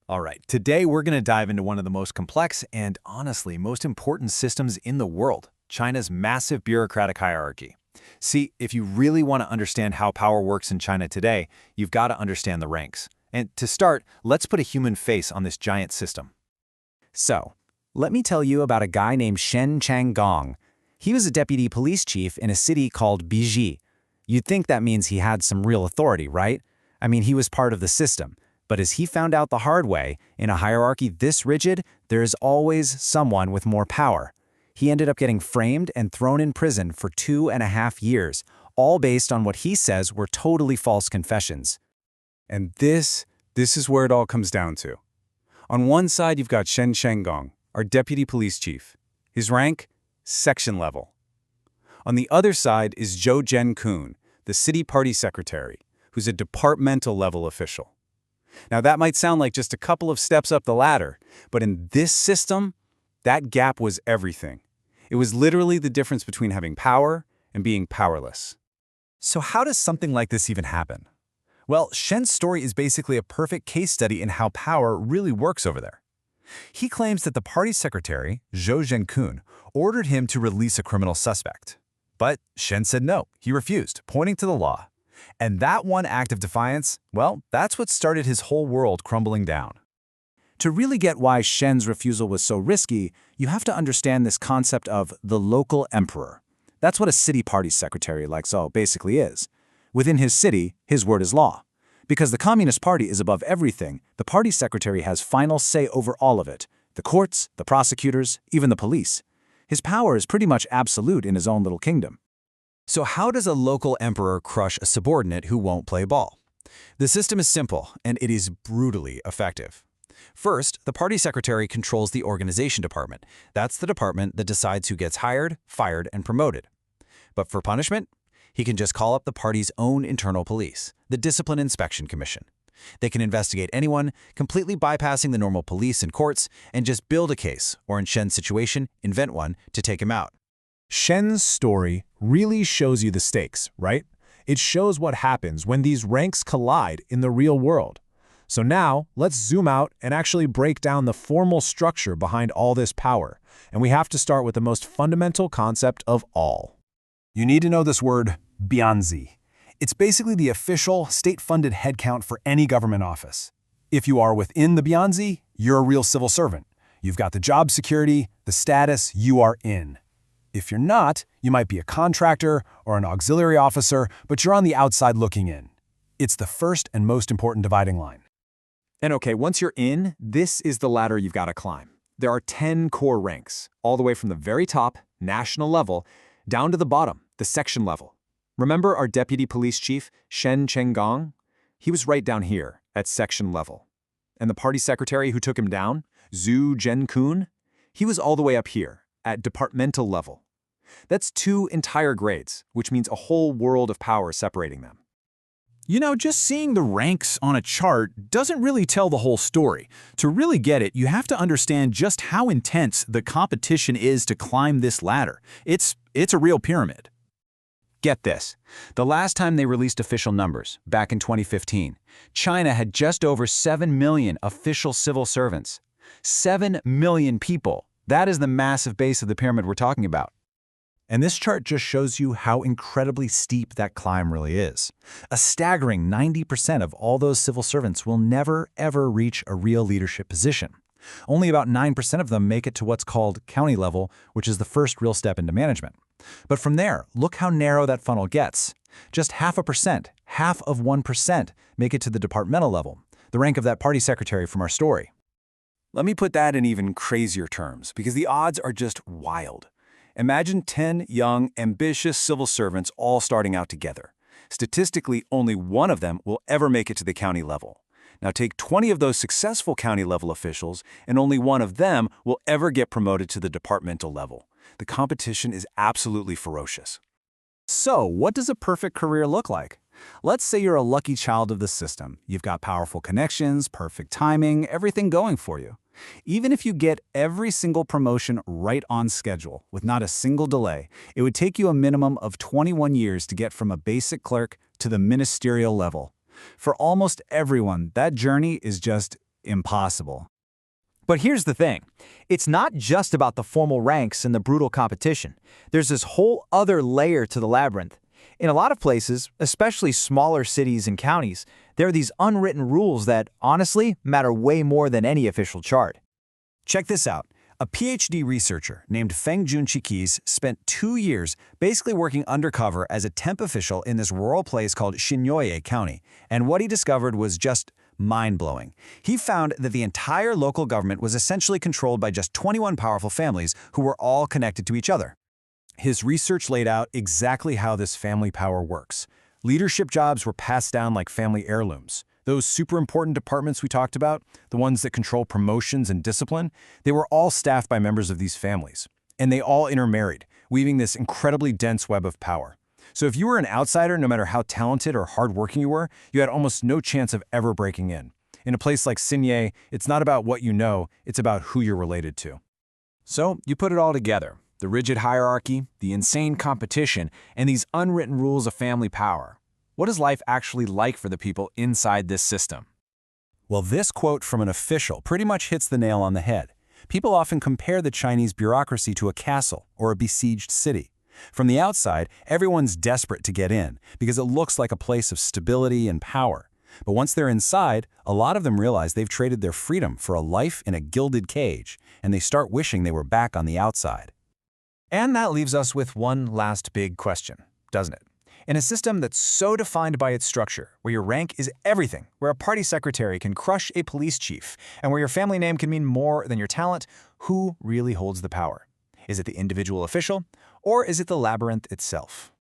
All right, today we're going to dive into one of the most complex and, honestly, most important systems in the world, China's massive bureaucratic hierarchy. See, if you really want to understand how power works in China today, you've got to understand the ranks. And to start, let's put a human face on this giant system. So, let me tell you about a guy named Shen Chenggang. He was a deputy police chief in a city called Bijie. You'd think that means he had some real authority, right? I mean, he was part of the system. But as he found out the hard way, in a hierarchy this rigid, there is always someone with more power. He ended up getting framed and thrown in prison for 2.5 years, all based on what he says were totally false confessions. And this is where it all comes down to. On one side, you've got Shen Chenggang, our deputy police chief. His rank? Section level. On the other side is Zhou Zhenkun, the city party secretary, who's a departmental level official. Now that might sound like just a couple of steps up the ladder, but in this system, that gap was everything. It was literally the difference between having power and being powerless. So how does something like this even happen? Well, Shen's story is basically a perfect case study in how power really works over there. He claims that the party secretary, Zhou Zhenkun, ordered him to release a criminal suspect. But Shen said no, he refused, pointing to the law. And that one act of defiance, well, that's what started his whole world crumbling down. To really get why Shen's refusal was so risky, you have to understand this concept of the local emperor. That's what a city party secretary like Zhou basically is. Within his city, his word is law. Because the Communist Party is above everything, the party secretary has final say over all of it. The courts, the prosecutors, even the police. His power is pretty much absolute in his own little kingdom. So how does a local emperor crush a subordinate who won't play ball? The system is simple, and it is brutally effective. First, the party secretary controls the organization department. That's the department that decides who gets hired, fired, and promoted. But for punishment, he can just call up the party's own internal police, the Discipline Inspection Commission. They can investigate anyone, completely bypassing the normal police and courts, and just build a case, or in Shen's situation, invent one to take him out. Shen's story really shows you the stakes, right? It shows what happens when these ranks collide in the real world. So now, let's zoom out and actually break down the formal structure behind all this power. And we have to start with the most fundamental concept of all. You need to know this word, bianzi. It's basically the official, state-funded headcount for any government office. If you are within the bianzi, you're a real civil servant. You've got the job security, the status, you are in. If you're not, you might be a contractor or an auxiliary officer, but you're on the outside looking in. It's the first and most important dividing line. And okay, once you're in, this is the ladder you've got to climb. There are 10 core ranks, all the way from the very top, national level, down to the bottom, the section level. Remember our deputy police chief, Shen Chenggang? He was right down here, at section level. And the party secretary who took him down, Zhou Zhenkun? He was all the way up here, at departmental level. That's 2 entire grades, which means a whole world of power separating them. You know, just seeing the ranks on a chart doesn't really tell the whole story. To really get it, you have to understand just how intense the competition is to climb this ladder. It's a real pyramid. Get this. The last time they released official numbers, back in 2015, China had just over 7 million official civil servants. 7 million people. That is the massive base of the pyramid we're talking about. And this chart just shows you how incredibly steep that climb really is. A staggering 90% of all those civil servants will never, ever reach a real leadership position. Only about 9% of them make it to what's called county level, which is the first real step into management. But from there, look how narrow that funnel gets. Just 0.5%, half of 1%, make it to the departmental level, the rank of that party secretary from our story. Let me put that in even crazier terms, because the odds are just wild. Imagine 10 young, ambitious civil servants all starting out together. Statistically, only one of them will ever make it to the county level. Now take 20 of those successful county level officials, and only one of them will ever get promoted to the departmental level. The competition is absolutely ferocious. So, what does a perfect career look like? Let's say you're a lucky child of the system. You've got powerful connections, perfect timing, everything going for you. Even if you get every single promotion right on schedule, with not a single delay, it would take you a minimum of 21 years to get from a basic clerk to the ministerial level. For almost everyone, that journey is just impossible. But here's the thing. It's not just about the formal ranks and the brutal competition. There's this whole other layer to the labyrinth. In a lot of places, especially smaller cities and counties, there are these unwritten rules that, honestly, matter way more than any official chart. Check this out. A PhD researcher named Feng Junqi's spent 2 years basically working undercover as a temp official in this rural place called Xinyoye County, and what he discovered was just mind-blowing. He found that the entire local government was essentially controlled by just 21 powerful families who were all connected to each other. His research laid out exactly how this family power works. Leadership jobs were passed down like family heirlooms. Those super important departments we talked about, the ones that control promotions and discipline, they were all staffed by members of these families. And they all intermarried, weaving this incredibly dense web of power. So if you were an outsider, no matter how talented or hardworking you were, you had almost no chance of ever breaking in. In a place like Xinye, it's not about what you know, it's about who you're related to. So you put it all together. The rigid hierarchy, the insane competition, and these unwritten rules of family power. What is life actually like for the people inside this system? Well, this quote from an official pretty much hits the nail on the head. People often compare the Chinese bureaucracy to a castle or a besieged city. From the outside, everyone's desperate to get in because it looks like a place of stability and power. But once they're inside, a lot of them realize they've traded their freedom for a life in a gilded cage, and they start wishing they were back on the outside. And that leaves us with one last big question, doesn't it? In a system that's so defined by its structure, where your rank is everything, where a party secretary can crush a police chief, and where your family name can mean more than your talent, who really holds the power? Is it the individual official, or is it the labyrinth itself?